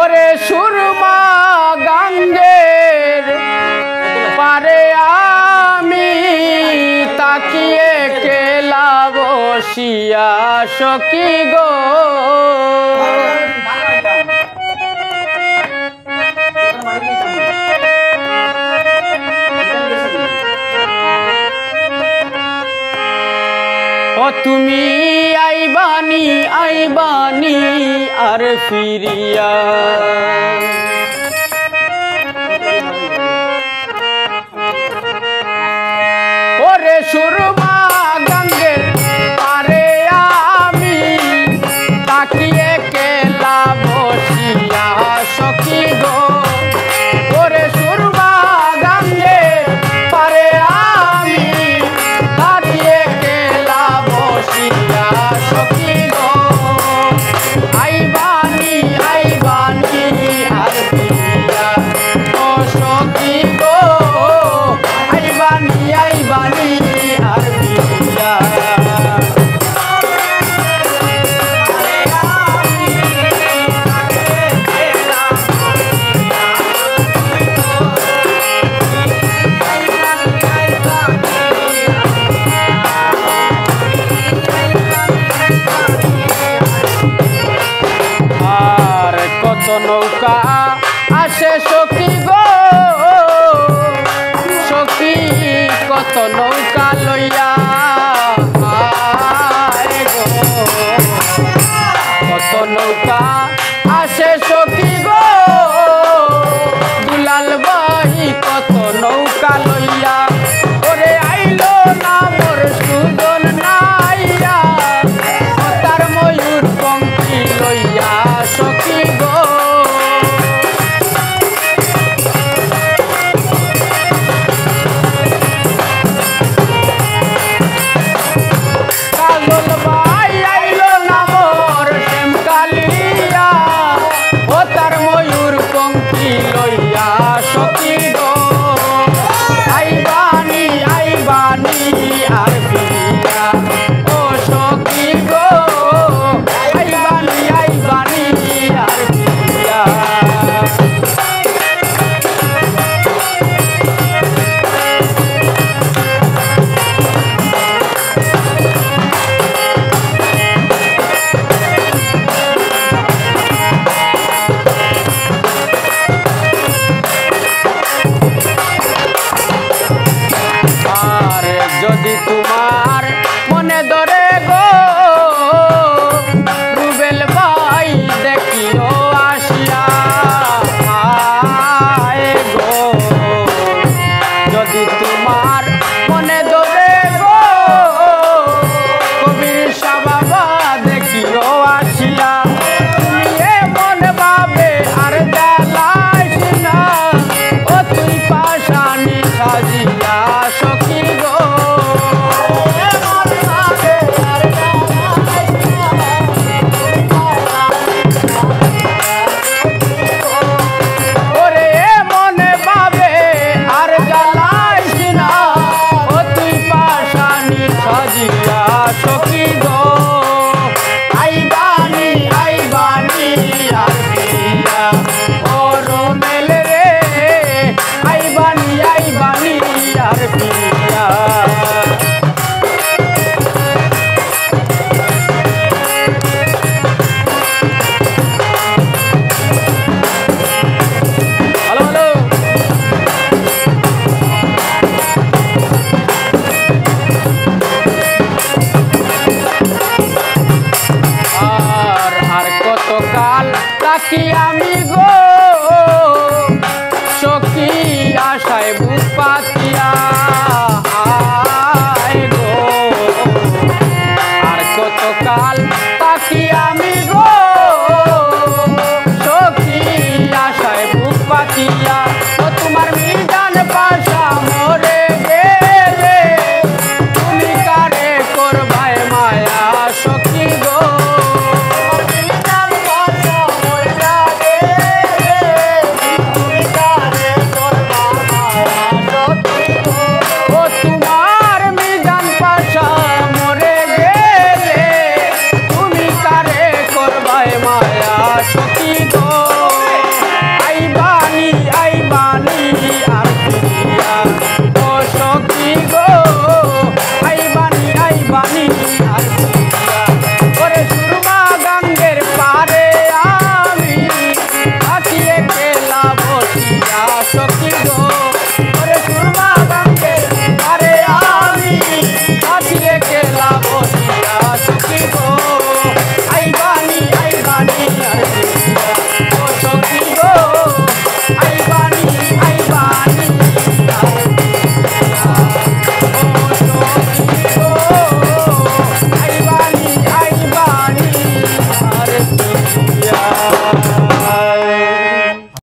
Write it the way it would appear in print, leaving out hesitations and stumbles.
ওরে সুরমা গাঙ্গের পারে আমি তাকিয়ে কেলা বসিয়া সখী গো। ও তুমি আইবানি আইবানি আর ফিরিয়া, ওরে সুরমা গঙ্গের পারে আমি তাকিয়ে কেলা বসিয়া সখী গো। ওরে সুরমা গঙ্গের পারে আমি তাকিয়ে কেলা বসিয়া সখী গো। আইবানি আইবানি আর ফিরিয়া, ও সখী গো আইবানি আইবানি আর ফিরিয়া। আর কত নৌকা আসে সখী গো, সখী কত নৌকা লইয়া আয় গো। কত নৌকা আসে সখী গো, দুলাল ভাই কত নৌকা লইয়া। ওরে আইলো না মোর সুজন নাইয়া, তার ময়ূর পঙ্খী লইয়া সখী গো। কাজল ভাই আইলো না মোর শ্যামকালিয়া, ও তার ময়ূর পঙ্খী লইয়া সখী গো। আইবানি আইবানি আর ফিরিয়া, ও সখী গো আইবানি আইবানি আর ফিরিয়া। আর যদি তোমার মনে ধরে গো, রুবেল ভাই দেখিও আসিয়া আয় গো। যদি তোমার মনে ধরে গো, কবির শাহ বাবা দেখিও আসিয়া। তুমি এমন ভাবে আর জ্বালাইস না, ও তুই পাশানি সাজিয়া সখী গো। ওরে মনে ভাবে আর জ্বালাইস না, ও তুই পাশানি সাজিয়া সখী গো। আইবানি আইবানি আর ফিরিয়া, ও রোমেল রে আইবানি আইবানি আর ফিরিয়া। হ্যালো হ্যালো, আর কতকাল তাকি আমি গো, সখী আশায় বুক পাতিয়া আয় গো। আর কতকাল তাকি আমি গো,